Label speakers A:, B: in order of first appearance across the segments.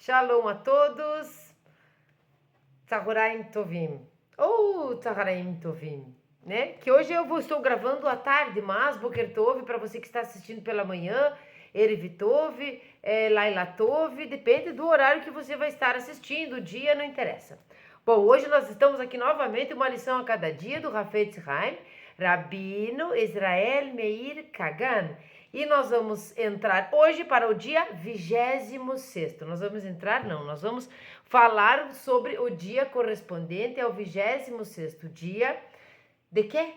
A: Shalom a todos. Tzahoraim Tovim. Ou Tzahoraim Tovim, né? Que hoje eu estou gravando à tarde, mas Boker Tov, para você que está assistindo pela manhã, Erev Tov, Laila Tov, depende do horário que você vai estar assistindo, o dia não interessa. Bom, hoje nós estamos aqui novamente, uma lição a cada dia do Hafetz Haim, Rabino Israel Meir Kagan. E nós vamos entrar hoje para o dia 26º. Nós vamos falar sobre o dia correspondente ao 26º dia. De quê?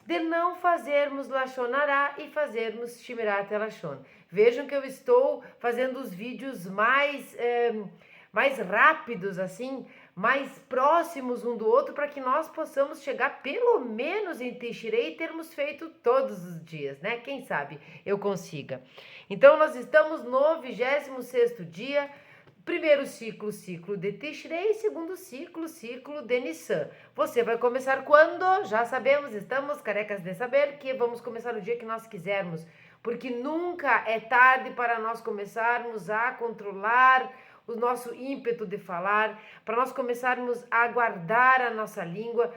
A: De não fazermos Lashon Hará e fazermos Shmirat Lashon. Vejam que eu estou fazendo os vídeos mais rápidos, assim, mais próximos um do outro, para que nós possamos chegar pelo menos em Tishrei e termos feito todos os dias, né? Quem sabe eu consiga. Então, nós estamos no 26º dia, primeiro ciclo de Tishrei, segundo ciclo de Nissan. Você vai começar quando? Já sabemos, estamos carecas de saber que vamos começar o dia que nós quisermos, porque nunca é tarde para nós começarmos a controlar o nosso ímpeto de falar, para nós começarmos a guardar a nossa língua,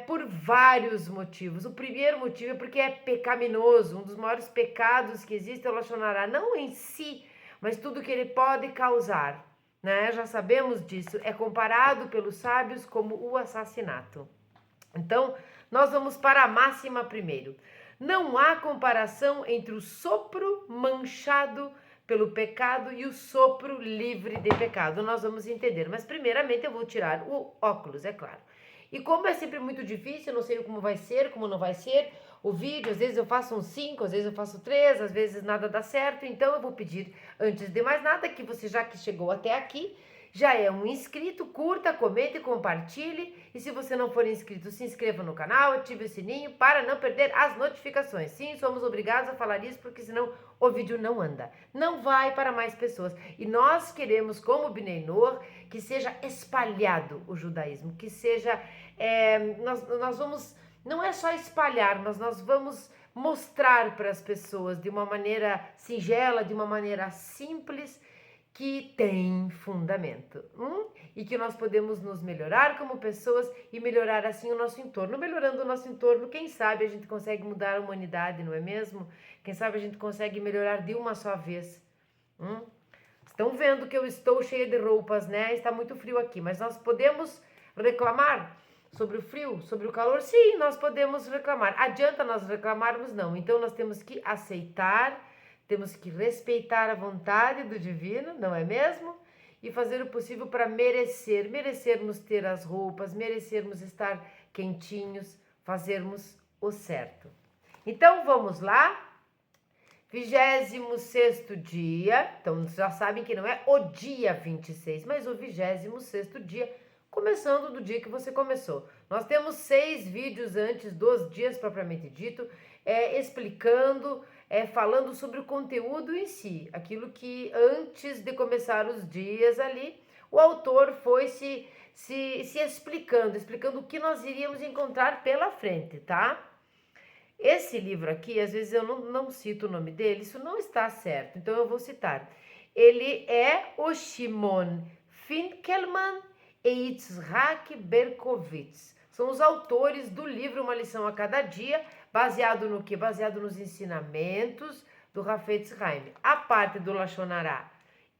A: por vários motivos. O primeiro motivo é porque é pecaminoso, um dos maiores pecados que existe é o Lashon Hará, não em si, mas tudo que ele pode causar, né? Já sabemos disso, é comparado pelos sábios como o assassinato. Então, nós vamos para a máxima primeiro. Não há comparação entre o sopro manchado pelo pecado e o sopro livre de pecado. Nós vamos entender, mas primeiramente eu vou tirar o óculos, é claro. E como é sempre muito difícil, eu não sei como vai ser, como não vai ser o vídeo, às vezes eu faço uns 5, às vezes eu faço 3, às vezes nada dá certo, então eu vou pedir, antes de mais nada, que você, já que chegou até aqui, já é um inscrito, curta, comente, compartilhe, e se você não for inscrito, se inscreva no canal, ative o sininho para não perder as notificações. Sim, somos obrigados a falar isso, porque senão o vídeo não anda, não vai para mais pessoas. E nós queremos, como Bnei Noach, que seja espalhado o judaísmo, que seja, nós vamos, não é só espalhar, mas nós vamos mostrar para as pessoas de uma maneira singela, de uma maneira simples, que tem fundamento, e que nós podemos nos melhorar como pessoas e melhorar assim o nosso entorno. Melhorando o nosso entorno, quem sabe a gente consegue mudar a humanidade, não é mesmo? Quem sabe a gente consegue melhorar de uma só vez. Estão vendo que eu estou cheia de roupas, né? Está muito frio aqui, mas nós podemos reclamar sobre o frio, sobre o calor? Sim, nós podemos reclamar. Adianta nós reclamarmos? Não. Então nós temos que aceitar, temos que respeitar a vontade do divino, não é mesmo? E fazer o possível para merecermos ter as roupas, merecermos estar quentinhos, fazermos o certo. Então vamos lá. 26º dia, então já sabem que não é o dia 26, mas o 26º dia, começando do dia que você começou. Nós temos 6 vídeos antes dos dias propriamente dito, explicando, falando sobre o conteúdo em si, aquilo que antes de começar os dias ali, o autor foi se explicando o que nós iríamos encontrar pela frente, tá? Esse livro aqui, às vezes eu não cito o nome dele, isso não está certo, então eu vou citar. Ele é o Shimon Finkelman e Yitzhak Berkovitz. São os autores do livro Uma Lição a Cada Dia, baseado no quê? Baseado nos ensinamentos do Hafetz Haim. A parte do Lashon Hará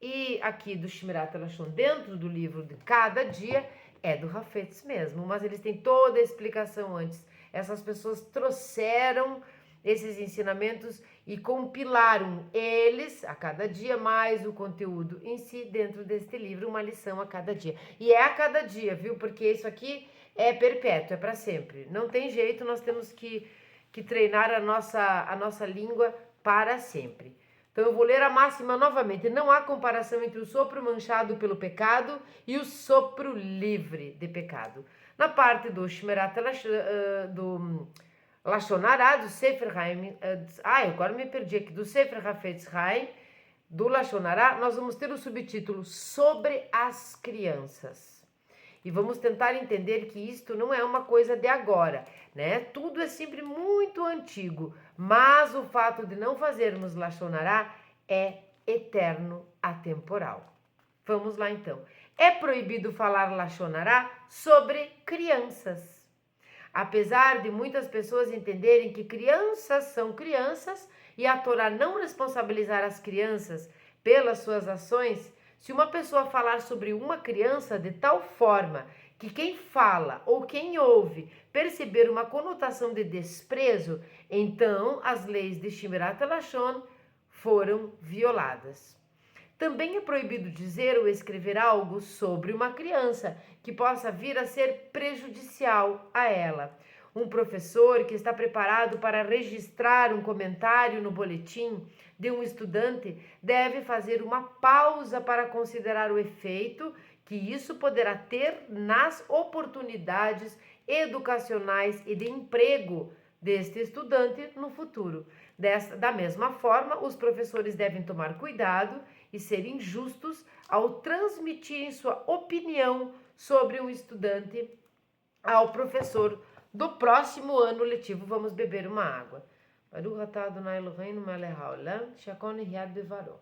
A: e aqui do Shmirat Lashon dentro do livro de cada dia é do Hafetz mesmo, mas eles têm toda a explicação antes. Essas pessoas trouxeram esses ensinamentos e compilaram eles a cada dia, mais o conteúdo em si dentro deste livro, Uma Lição a Cada Dia. E é a cada dia, viu? Porque isso aqui é perpétuo, é para sempre. Não tem jeito, nós temos que treinar a nossa língua para sempre. Então eu vou ler a máxima novamente. Não há comparação entre o sopro manchado pelo pecado e o sopro livre de pecado. Na parte do Shmirat do Lashon Hará, do Sefer Haim, agora me perdi aqui, do Sefer Hafetz Haim, do Lashon Hará, nós vamos ter o subtítulo Sobre as Crianças. E vamos tentar entender que isto não é uma coisa de agora, né? Tudo é sempre muito antigo, mas o fato de não fazermos Lashon Hará é eterno, atemporal. Vamos lá então. É proibido falar Lashon Hara sobre crianças. Apesar de muitas pessoas entenderem que crianças são crianças e a Torá não responsabilizar as crianças pelas suas ações, se uma pessoa falar sobre uma criança de tal forma que quem fala ou quem ouve perceber uma conotação de desprezo, então as leis de Shmirat Lashon foram violadas. Também é proibido dizer ou escrever algo sobre uma criança que possa vir a ser prejudicial a ela. Um professor que está preparado para registrar um comentário no boletim de um estudante deve fazer uma pausa para considerar o efeito que isso poderá ter nas oportunidades educacionais e de emprego deste estudante no futuro. Da mesma forma, os professores devem tomar cuidado e serem justos ao transmitirem sua opinião sobre um estudante ao professor do próximo ano letivo. Vamos beber uma água. Baruch atah Adonai Eloheinu melech haolam, sheyakon yad bevaro.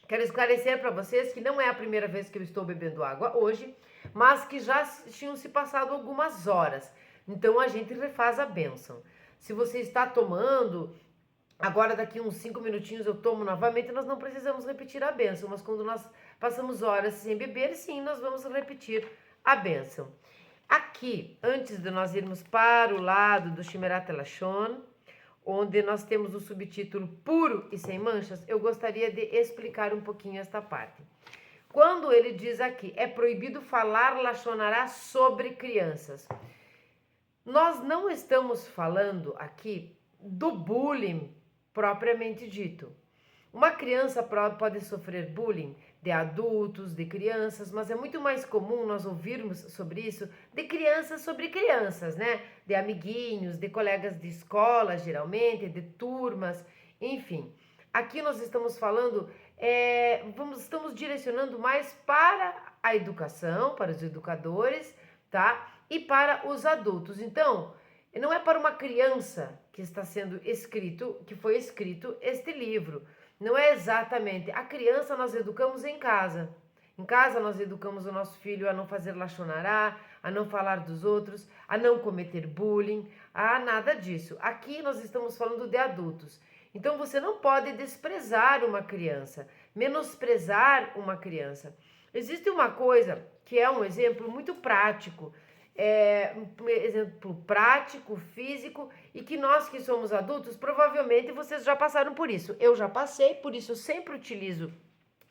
A: Quero esclarecer para vocês que não é a primeira vez que eu estou bebendo água hoje, mas que já tinham se passado algumas horas. Então a gente refaz a bênção. Se você está tomando, agora daqui uns 5 minutinhos eu tomo novamente, nós não precisamos repetir a bênção. Mas quando nós passamos horas sem beber, sim, nós vamos repetir a bênção. Aqui, antes de nós irmos para o lado do Shmirat Lashon, onde nós temos o subtítulo Puro e Sem Manchas, eu gostaria de explicar um pouquinho esta parte. Quando ele diz aqui, é proibido falar Lashon Hara sobre crianças. Nós não estamos falando aqui do bullying propriamente dito. Uma criança pode sofrer bullying de adultos, de crianças, mas é muito mais comum nós ouvirmos sobre isso de crianças sobre crianças, né? De amiguinhos, de colegas de escola, geralmente, de turmas, enfim. Aqui nós estamos falando, estamos direcionando mais para a educação, para os educadores, tá? E para os adultos. Então, não é para uma criança que está sendo escrito, que foi escrito este livro. Não é exatamente. A criança nós educamos em casa. Em casa nós educamos o nosso filho a não fazer Lashon Hara, a não falar dos outros, a não cometer bullying, a nada disso. Aqui nós estamos falando de adultos. Então você não pode desprezar uma criança, menosprezar uma criança. Existe uma coisa que é um exemplo muito prático, um exemplo prático, físico, e que nós que somos adultos, provavelmente vocês já passaram por isso. Eu já passei, por isso eu sempre utilizo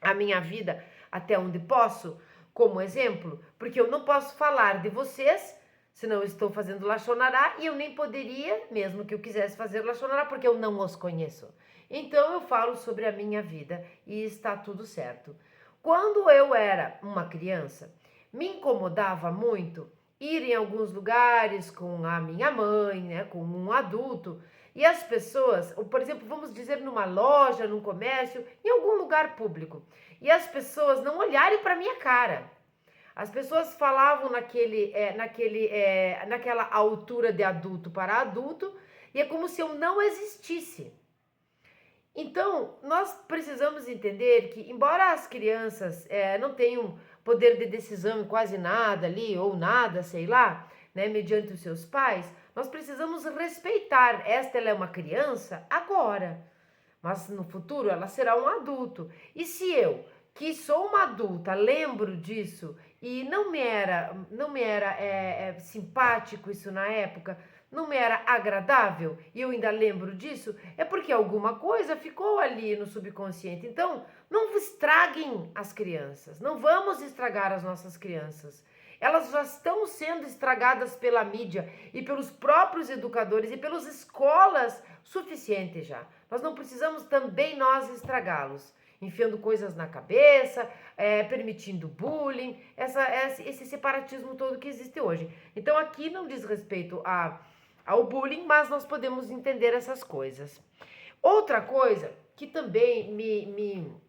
A: a minha vida até onde posso como exemplo, porque eu não posso falar de vocês, senão eu estou fazendo Lashon Hara, e eu nem poderia, mesmo que eu quisesse fazer Lashon Hara, porque eu não os conheço. Então eu falo sobre a minha vida e está tudo certo. Quando eu era uma criança, me incomodava muito ir em alguns lugares com a minha mãe, né, com um adulto, e as pessoas, ou, por exemplo, vamos dizer numa loja, num comércio, em algum lugar público, e as pessoas não olharem para minha cara. As pessoas falavam naquela altura de adulto para adulto, e é como se eu não existisse. Então, nós precisamos entender que, embora as crianças não tenham poder de decisão em quase nada ali, ou nada, sei lá, né, mediante os seus pais, nós precisamos respeitar. Ela é uma criança agora, mas no futuro ela será um adulto. E se eu, que sou uma adulta, lembro disso e não me era simpático isso na época, não me era agradável, e eu ainda lembro disso, é porque alguma coisa ficou ali no subconsciente. Então, não estraguem as crianças, não vamos estragar as nossas crianças. Elas já estão sendo estragadas pela mídia e pelos próprios educadores e pelas escolas suficiente já. Nós não precisamos também nós estragá-los, enfiando coisas na cabeça, permitindo bullying, esse separatismo todo que existe hoje. Então aqui não diz respeito ao bullying, mas nós podemos entender essas coisas. Outra coisa que também me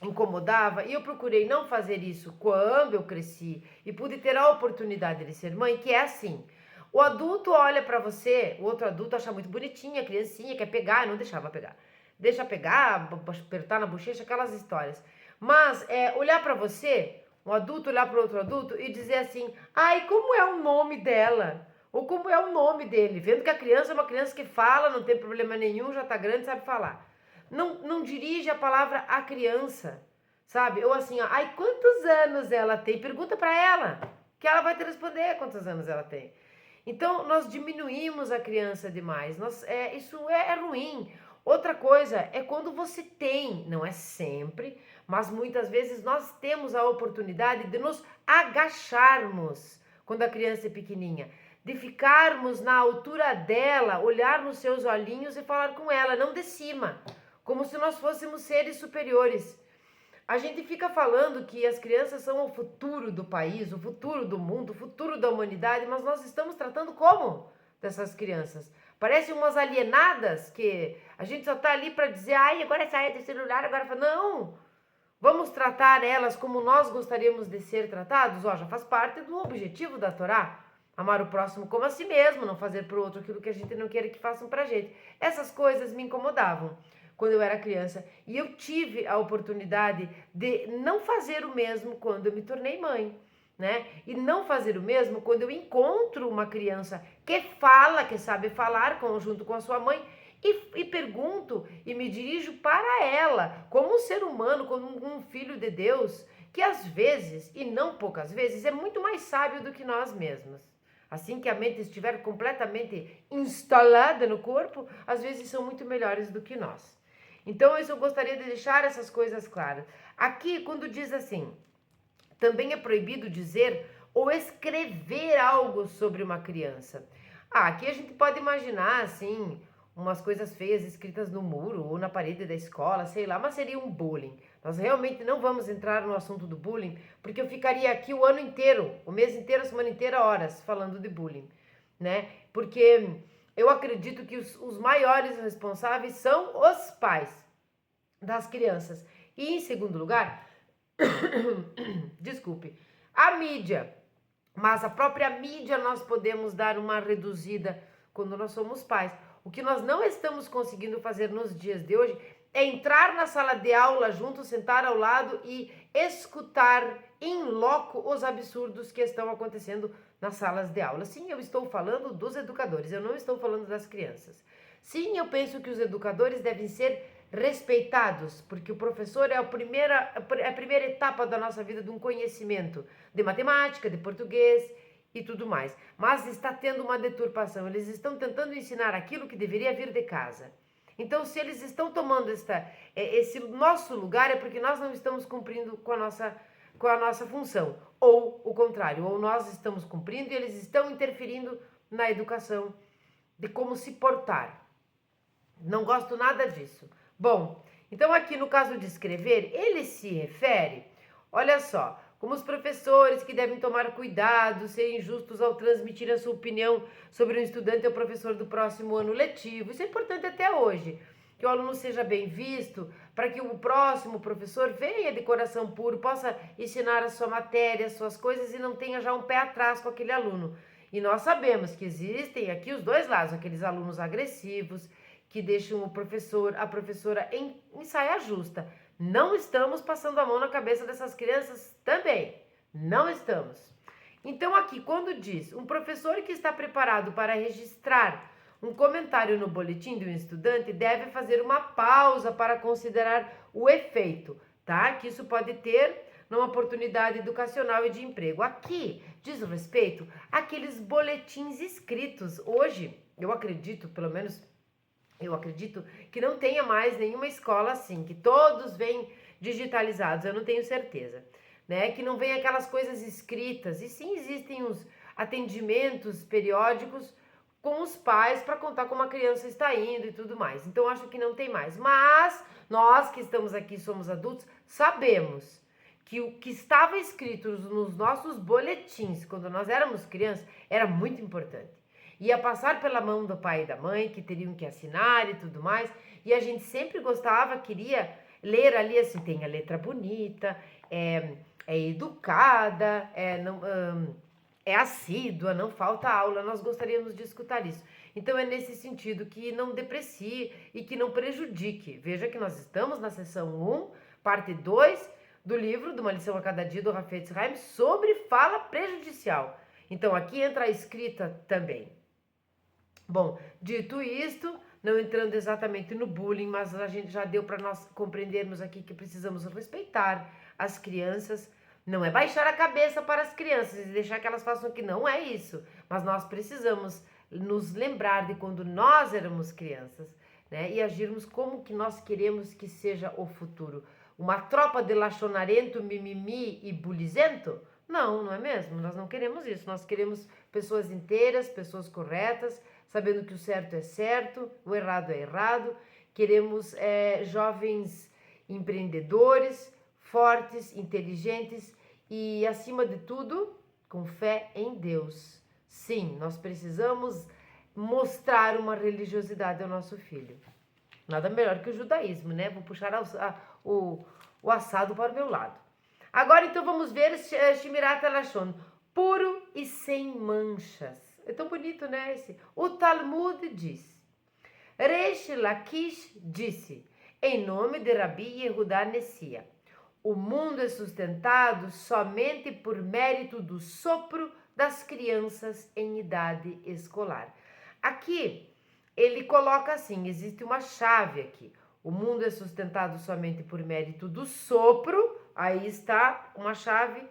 A: incomodava, e eu procurei não fazer isso quando eu cresci e pude ter a oportunidade de ser mãe, que é assim: o adulto olha para você, o outro adulto acha muito bonitinha, a criancinha quer pegar, não deixava pegar. deixa pegar, apertar na bochecha, aquelas histórias. Mas olhar para você, um adulto olhar para outro adulto e dizer assim, ai, como é o nome dela? Ou como é o nome dele? Vendo que a criança é uma criança que fala, não tem problema nenhum, já tá grande, sabe falar. Não dirige a palavra à criança, sabe? Ou assim, ó, ai, quantos anos ela tem? Pergunta para ela, que ela vai te responder quantos anos ela tem. Então, nós diminuímos a criança demais. Isso é ruim. Outra coisa é quando você tem, não é sempre, mas muitas vezes nós temos a oportunidade de nos agacharmos quando a criança é pequenininha, de ficarmos na altura dela, olhar nos seus olhinhos e falar com ela, não de cima, como se nós fôssemos seres superiores. A gente fica falando que as crianças são o futuro do país, o futuro do mundo, o futuro da humanidade, mas nós estamos tratando como dessas crianças? Parecem umas alienadas que a gente só tá ali para dizer, ai, agora sai do celular, agora fala, não, vamos tratar elas como nós gostaríamos de ser tratados? Ó, já faz parte do objetivo da Torá. Amar o próximo como a si mesmo, não fazer pro outro aquilo que a gente não quer que façam pra gente. Essas coisas me incomodavam quando eu era criança. E eu tive a oportunidade de não fazer o mesmo quando eu me tornei mãe, né? E não fazer o mesmo quando eu encontro uma criança que fala, que sabe falar junto com a sua mãe e pergunto e me dirijo para ela, como um ser humano, como um filho de Deus, que às vezes, e não poucas vezes, é muito mais sábio do que nós mesmos. Assim que a mente estiver completamente instalada no corpo, às vezes são muito melhores do que nós. Então, eu gostaria de deixar essas coisas claras. Aqui, quando diz assim, também é proibido dizer ou escrever algo sobre uma criança. Aqui a gente pode imaginar, assim, umas coisas feias escritas no muro ou na parede da escola, sei lá, mas seria um bullying. Nós realmente não vamos entrar no assunto do bullying, porque eu ficaria aqui o ano inteiro, o mês inteiro, a semana inteira, horas, falando de bullying, né? Porque eu acredito que os maiores responsáveis são os pais das crianças. E em segundo lugar, desculpe, a mídia. Mas a própria mídia nós podemos dar uma reduzida quando nós somos pais. O que nós não estamos conseguindo fazer nos dias de hoje é entrar na sala de aula junto, sentar ao lado e escutar em loco os absurdos que estão acontecendo nas salas de aula. Sim, eu estou falando dos educadores, eu não estou falando das crianças. Sim, eu penso que os educadores devem ser respeitados, porque o professor é a primeira etapa da nossa vida de um conhecimento de matemática, de português e tudo mais. Mas está tendo uma deturpação, eles estão tentando ensinar aquilo que deveria vir de casa. Então, se eles estão tomando esse nosso lugar, é porque nós não estamos cumprindo com a nossa função. Ou o contrário, ou nós estamos cumprindo e eles estão interferindo na educação de como se portar. Não gosto nada disso. Bom, então aqui no caso de escrever, ele se refere, olha só, como os professores que devem tomar cuidado, serem justos ao transmitir a sua opinião sobre um estudante ao professor do próximo ano letivo. Isso é importante até hoje, que o aluno seja bem visto, para que o próximo professor venha de coração puro, possa ensinar a sua matéria, as suas coisas e não tenha já um pé atrás com aquele aluno. E nós sabemos que existem aqui os dois lados, aqueles alunos agressivos, que deixam a professora em saia justa. Não estamos passando a mão na cabeça dessas crianças também. Não estamos. Então aqui, quando diz um professor que está preparado para registrar um comentário no boletim de um estudante, deve fazer uma pausa para considerar o efeito, tá? Que isso pode ter numa oportunidade educacional e de emprego. Aqui diz respeito àqueles boletins escritos. Hoje, eu acredito, pelo menos eu acredito que não tenha mais nenhuma escola assim, que todos vêm digitalizados, eu não tenho certeza, né? Que não vem aquelas coisas escritas, e sim existem os atendimentos periódicos com os pais para contar como a criança está indo e tudo mais. Então acho que não tem mais, mas nós que estamos aqui, somos adultos, sabemos que o que estava escrito nos nossos boletins quando nós éramos crianças era muito importante. Ia passar pela mão do pai e da mãe, que teriam que assinar e tudo mais, e a gente sempre gostava, queria ler ali assim, tem a letra bonita, é educada, é assídua, não falta aula, nós gostaríamos de escutar isso. Então é nesse sentido que não deprecie e que não prejudique. Veja que nós estamos na sessão 1, parte 2 do livro, de uma lição a cada dia, do Hafetz Haim, sobre fala prejudicial. Então aqui entra a escrita também. Bom, dito isto, não entrando exatamente no bullying, mas a gente já deu para nós compreendermos aqui que precisamos respeitar as crianças. Não é baixar a cabeça para as crianças e deixar que elas façam o que não é isso. Mas nós precisamos nos lembrar de quando nós éramos crianças, né? E agirmos como que nós queremos que seja o futuro. Uma tropa de lachonarento, mimimi e bulizento? Não, não é mesmo? Nós não queremos isso. Nós queremos pessoas inteiras, pessoas corretas, sabendo que o certo é certo, o errado é errado. Queremos jovens empreendedores, fortes, inteligentes e, acima de tudo, com fé em Deus. Sim, nós precisamos mostrar uma religiosidade ao nosso filho. Nada melhor que o judaísmo, né? Vou puxar o assado para o meu lado. Agora, então, vamos ver Shmirat HaLashon, puro e sem manchas. É tão bonito, né? O Talmud diz, Reish Lakish disse, em nome de Rabi Yehudá Nessia, o mundo é sustentado somente por mérito do sopro das crianças em idade escolar. Aqui, ele coloca assim, existe uma chave aqui. O mundo é sustentado somente por mérito do sopro, aí está uma chave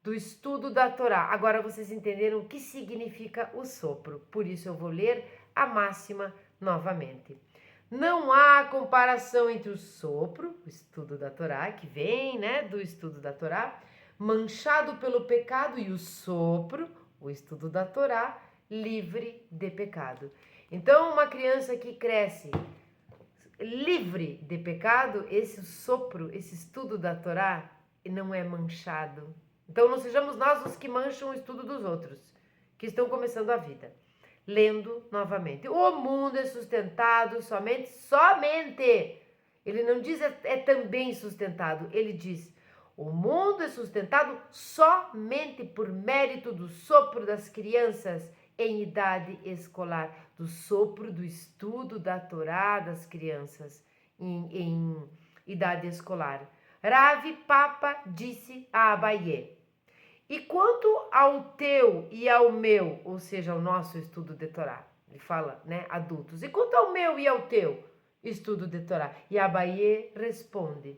A: do estudo da Torá. Agora vocês entenderam o que significa o sopro, por isso eu vou ler a máxima novamente. Não há comparação entre o sopro, o estudo da Torá, que vem, né, do estudo da Torá, manchado pelo pecado, e o sopro, o estudo da Torá, livre de pecado. Então, uma criança que cresce livre de pecado, esse sopro, esse estudo da Torá, não é manchado. Então, não sejamos nós os que mancham o estudo dos outros, que estão começando a vida. Lendo novamente. O mundo é sustentado somente. Ele não diz é também sustentado. Ele diz, o mundo é sustentado somente por mérito do sopro das crianças em idade escolar. Do sopro do estudo da Torá das crianças em idade escolar. Rav Papa disse a Abaye, e quanto ao teu e ao meu, ou seja, ao nosso estudo de Torá, ele fala, né, adultos, e quanto ao meu e ao teu estudo de Torá? E Abaye responde,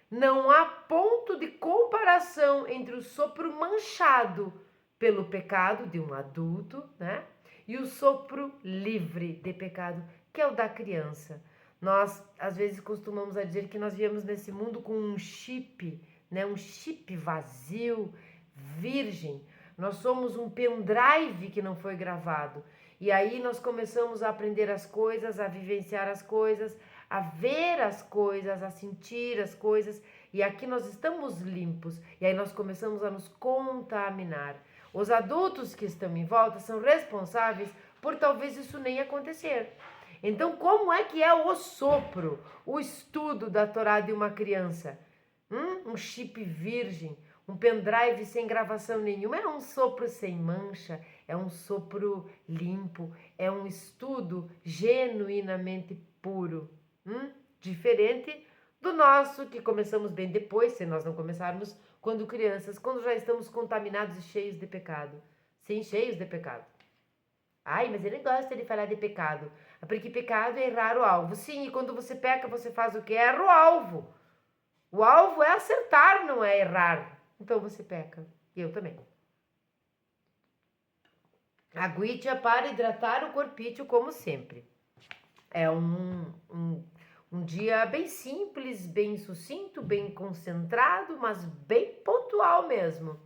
A: não há ponto de comparação entre o sopro manchado pelo pecado de um adulto, né, e o sopro livre de pecado, que é o da criança. Nós, às vezes, costumamos a dizer que nós viemos nesse mundo com um chip, né, um chip vazio, virgem. Nós somos um pendrive que não foi gravado. E aí nós começamos a aprender as coisas, a vivenciar as coisas, a ver as coisas, a sentir as coisas. E aqui nós estamos limpos. E aí nós começamos a nos contaminar. Os adultos que estão em volta são responsáveis por talvez isso nem acontecer. Então, como é que é o sopro, o estudo da Torá de uma criança? Um chip virgem, um pendrive sem gravação nenhuma, é um sopro sem mancha, é um sopro limpo, é um estudo genuinamente puro. Diferente do nosso, que começamos bem depois, se nós não começarmos quando crianças, quando já estamos contaminados e cheios de pecado. Sim, cheios de pecado. Ai, mas ele gosta de falar de pecado. Porque pecado é errar o alvo. Sim, e quando você peca, você faz o quê? Erra o alvo. O alvo é acertar, não é errar. Então você peca. E eu também. Aguinha para hidratar o corpício, como sempre. É um dia bem simples, bem sucinto, bem concentrado, mas bem pontual mesmo.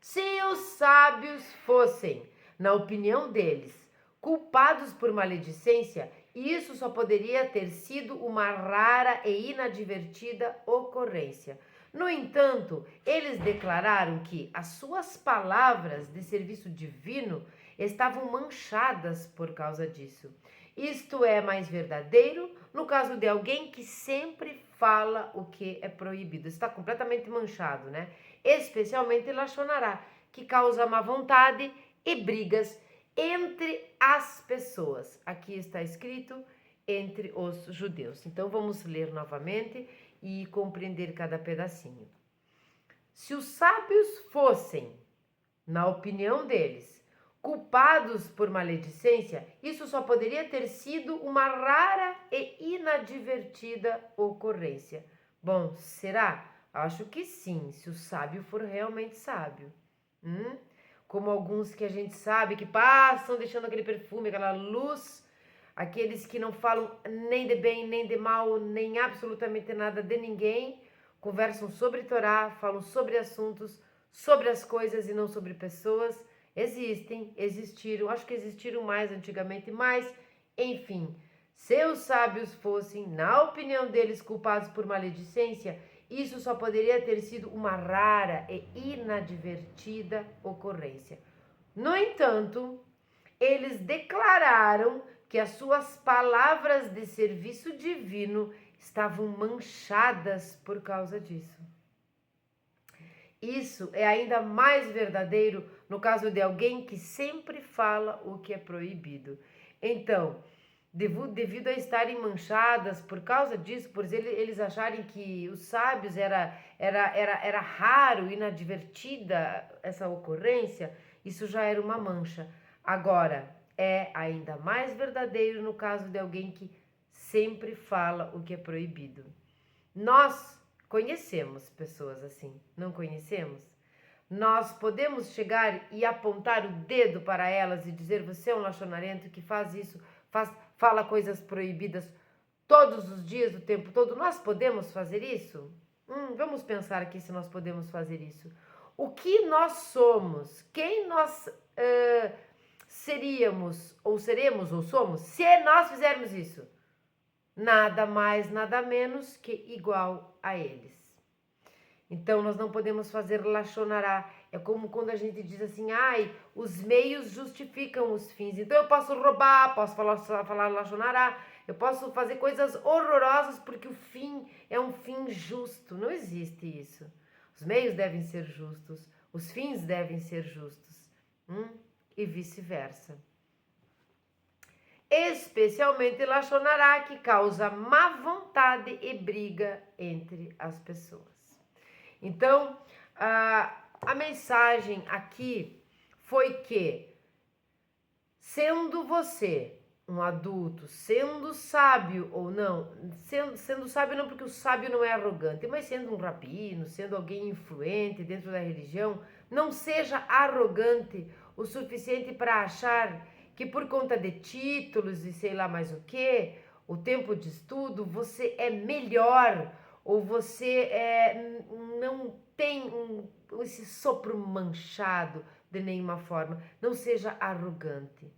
A: Se os sábios fossem, na opinião deles, culpados por maledicência, isso só poderia ter sido uma rara e inadvertida ocorrência. No entanto, eles declararam que as suas palavras de serviço divino estavam manchadas por causa disso. Isto é mais verdadeiro no caso de alguém que sempre fala o que é proibido. Está completamente manchado, né? Especialmente Lachonará, que causa má vontade e brigas entre as pessoas. Aqui está escrito entre os judeus. Então vamos ler novamente e compreender cada pedacinho. Se os sábios fossem, na opinião deles, culpados por maledicência, isso só poderia ter sido uma rara e inadvertida ocorrência. Bom, será? Acho que sim, se o sábio for realmente sábio. Como alguns que a gente sabe que passam deixando aquele perfume, aquela luz, aqueles que não falam nem de bem, nem de mal, nem absolutamente nada de ninguém, conversam sobre Torá, falam sobre assuntos, sobre as coisas e não sobre pessoas. Existiram, acho que existiram mais antigamente, mas, enfim, se os sábios fossem, na opinião deles, culpados por maledicência, isso só poderia ter sido uma rara e inadvertida ocorrência. No entanto, eles declararam que as suas palavras de serviço divino estavam manchadas por causa disso. Isso é ainda mais verdadeiro no caso de alguém que sempre fala o que é proibido. Então, devido a estarem manchadas por causa disso, por eles acharem que os sábios era raro, inadvertida essa ocorrência, isso já era uma mancha. Agora, é ainda mais verdadeiro no caso de alguém que sempre fala o que é proibido. Nós conhecemos pessoas assim, não conhecemos? Nós podemos chegar e apontar o dedo para elas e dizer: você é um lachonarento que faz isso, fala coisas proibidas todos os dias, o tempo todo. Nós podemos fazer isso? Vamos pensar aqui se nós podemos fazer isso. O que nós somos? Quem nós seríamos, ou seremos, ou somos, se nós fizermos isso? Nada mais, nada menos que igual a eles. Então, nós não podemos fazer lachonará. É como quando a gente diz assim: os meios justificam os fins. Então, eu posso roubar, posso falar lachonará, eu posso fazer coisas horrorosas porque o fim é um fim justo. Não existe isso. Os meios devem ser justos, os fins devem ser justos. E vice-versa. Especialmente lachonará, que causa má vontade e briga entre as pessoas. Então, a mensagem aqui foi que, sendo você um adulto, sendo sábio ou não, sendo sábio não porque o sábio não é arrogante, mas sendo um rabino, sendo alguém influente dentro da religião, não seja arrogante o suficiente para achar que por conta de títulos e sei lá mais o que, o tempo de estudo, você é melhor ou você não tem esse sopro manchado de nenhuma forma. Não seja arrogante.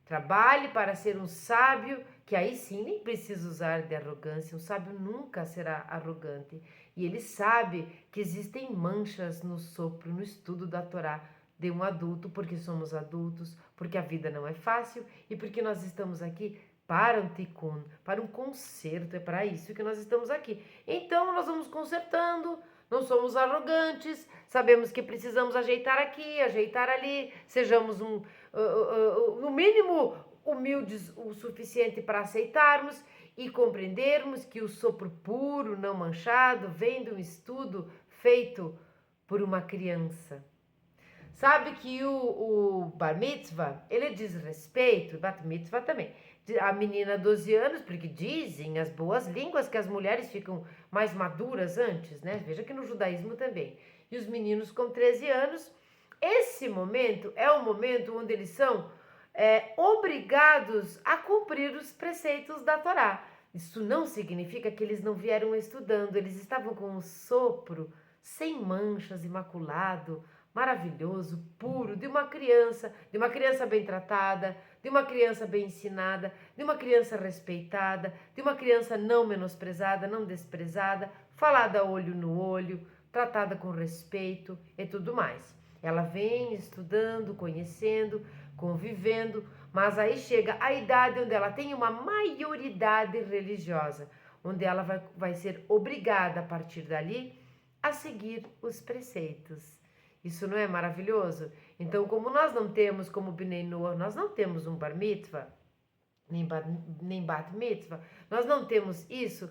A: Trabalhe para ser um sábio, que aí sim nem precisa usar de arrogância. Um sábio nunca será arrogante. E ele sabe que existem manchas no sopro, no estudo da Torá de um adulto, porque somos adultos, porque a vida não é fácil e porque nós estamos aqui para um tikkun, para um conserto, é para isso que nós estamos aqui. Então nós vamos consertando, não somos arrogantes, sabemos que precisamos ajeitar aqui, ajeitar ali, sejamos no mínimo humildes o suficiente para aceitarmos e compreendermos que o sopro puro, não manchado, vem de um estudo feito por uma criança. Sabe que o bar mitzvah, ele diz respeito, o bat mitzvah também, a menina 12 anos, porque dizem as boas línguas que as mulheres ficam mais maduras antes, né? Veja que no judaísmo também. E os meninos com 13 anos, esse momento é o momento onde eles são obrigados a cumprir os preceitos da Torá. Isso não significa que eles não vieram estudando, eles estavam com um sopro sem manchas, imaculado, maravilhoso, puro, de uma criança bem tratada, de uma criança bem ensinada, de uma criança respeitada, de uma criança não menosprezada, não desprezada, falada olho no olho, tratada com respeito e tudo mais. Ela vem estudando, conhecendo, convivendo, mas aí chega a idade onde ela tem uma maioridade religiosa, onde ela vai ser obrigada a partir dali a seguir os preceitos. Isso não é maravilhoso? Então, como nós não temos, como Bnei Noach, nós não temos um bar mitzvah, nem bat mitzvah, nós não temos isso,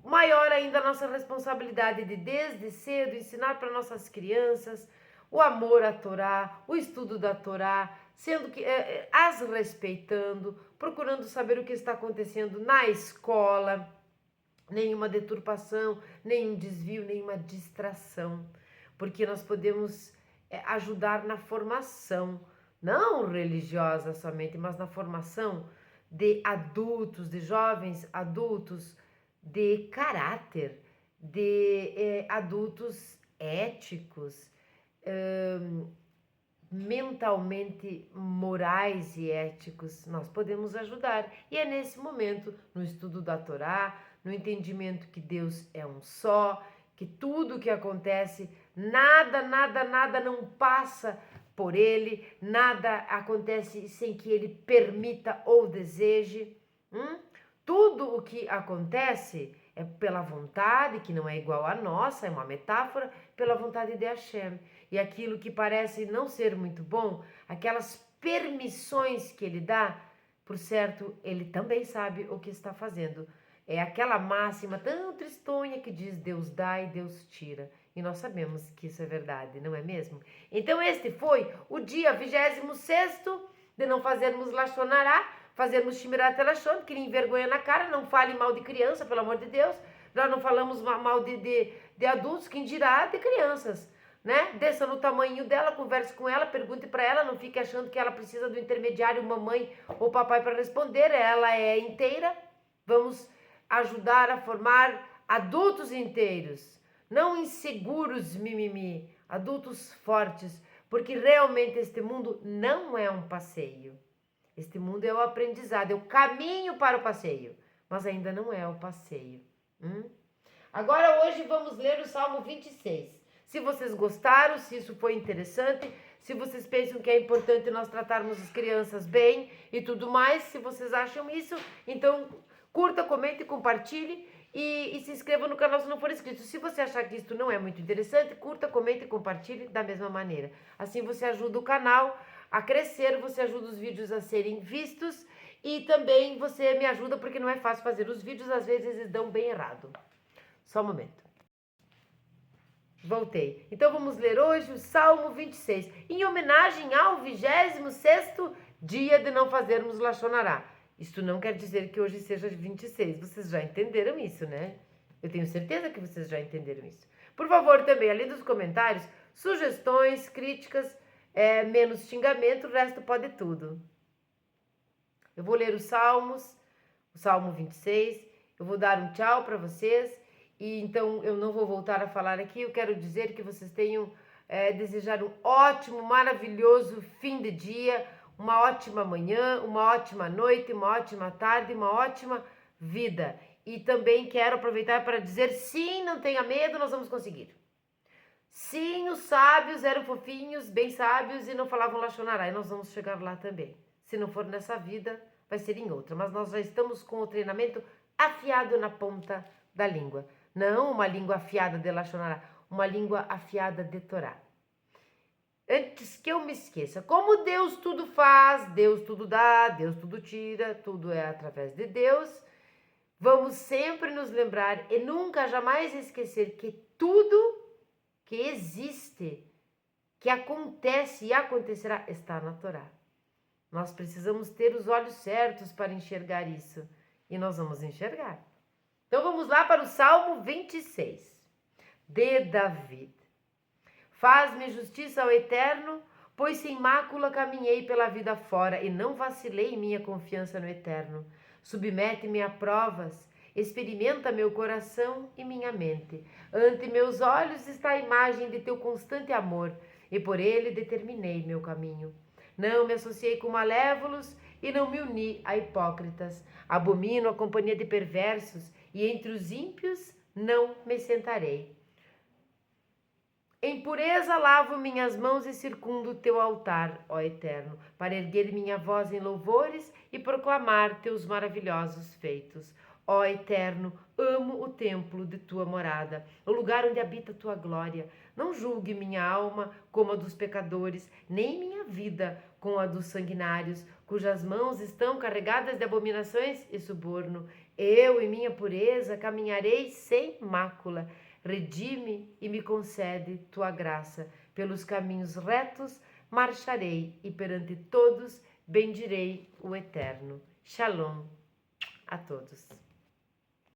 A: maior ainda a nossa responsabilidade de desde cedo ensinar para nossas crianças o amor à Torá, o estudo da Torá, sendo que as respeitando, procurando saber o que está acontecendo na escola, nenhuma deturpação, nenhum desvio, nenhuma distração, porque nós podemos ajudar na formação, não religiosa somente, mas na formação de adultos, de jovens adultos, de caráter, de adultos éticos, mentalmente morais e éticos. Nós podemos ajudar. E é nesse momento, no estudo da Torá, no entendimento que Deus é um só, que tudo que acontece, nada não passa por ele, nada acontece sem que ele permita ou deseje. Tudo o que acontece é pela vontade, que não é igual à nossa, é uma metáfora, pela vontade de Hashem. E aquilo que parece não ser muito bom, aquelas permissões que ele dá, por certo, ele também sabe o que está fazendo. É aquela máxima tão tristonha que diz Deus dá e Deus tira. E nós sabemos que isso é verdade, não é mesmo? Então este foi o dia 26º de não fazermos Lashon Hará, fazermos Shmirat HaLashon, que nem vergonha na cara, não fale mal de criança, pelo amor de Deus. Já não falamos mal de adultos, quem dirá de crianças, né? Desça no tamanho dela, converse com ela, pergunte para ela, não fique achando que ela precisa do intermediário, mamãe ou papai para responder, ela é inteira. Vamos ajudar a formar adultos inteiros, não inseguros mimimi, adultos fortes, porque realmente este mundo não é um passeio. Este mundo é o aprendizado, é o caminho para o passeio, mas ainda não é o passeio. Agora hoje vamos ler o Salmo 26. Se vocês gostaram, se isso foi interessante, se vocês pensam que é importante nós tratarmos as crianças bem e tudo mais, se vocês acham isso, então curta, comente, compartilhe e se inscreva no canal se não for inscrito. Se você achar que isso não é muito interessante, curta, comente e compartilhe da mesma maneira. Assim você ajuda o canal a crescer, você ajuda os vídeos a serem vistos e também você me ajuda porque não é fácil fazer os vídeos, às vezes eles dão bem errado. Só um momento. Voltei. Então vamos ler hoje o Salmo 26, em homenagem ao 26º dia de não fazermos Lashon Hará. Isto não quer dizer que hoje seja 26, vocês já entenderam isso, né? Eu tenho certeza que vocês já entenderam isso. Por favor, também, além dos comentários, sugestões, críticas, menos xingamento, o resto pode tudo. Eu vou ler os Salmos, o Salmo 26, eu vou dar um tchau para vocês, e então eu não vou voltar a falar aqui, eu quero dizer que vocês tenham, desejar um ótimo, maravilhoso fim de dia, uma ótima manhã, uma ótima noite, uma ótima tarde, uma ótima vida. E também quero aproveitar para dizer, sim, não tenha medo, nós vamos conseguir. Sim, os sábios eram fofinhos, bem sábios e não falavam Lashon Hará, e nós vamos chegar lá também. Se não for nessa vida, vai ser em outra. Mas nós já estamos com o treinamento afiado na ponta da língua. Não uma língua afiada de Lashon Hará, uma língua afiada de Torá. Antes que eu me esqueça, como Deus tudo faz, Deus tudo dá, Deus tudo tira, tudo é através de Deus, vamos sempre nos lembrar e nunca jamais esquecer que tudo que existe, que acontece e acontecerá, está na Torá. Nós precisamos ter os olhos certos para enxergar isso. E nós vamos enxergar. Então vamos lá para o Salmo 26, de David. Faz-me justiça ao Eterno, pois sem mácula caminhei pela vida fora e não vacilei em minha confiança no Eterno. Submete-me a provas, experimenta meu coração e minha mente. Ante meus olhos está a imagem de teu constante amor, e por ele determinei meu caminho. Não me associei com malévolos e não me uni a hipócritas. Abomino a companhia de perversos e entre os ímpios não me sentarei. Em pureza lavo minhas mãos e circundo o teu altar, ó Eterno, para erguer minha voz em louvores e proclamar teus maravilhosos feitos. Ó Eterno, amo o templo de tua morada, o lugar onde habita tua glória. Não julgue minha alma como a dos pecadores, nem minha vida com a dos sanguinários, cujas mãos estão carregadas de abominações e suborno. Eu, em minha pureza, caminharei sem mácula. Redime e me concede tua graça. Pelos caminhos retos marcharei e perante todos bendirei o Eterno. Shalom a todos.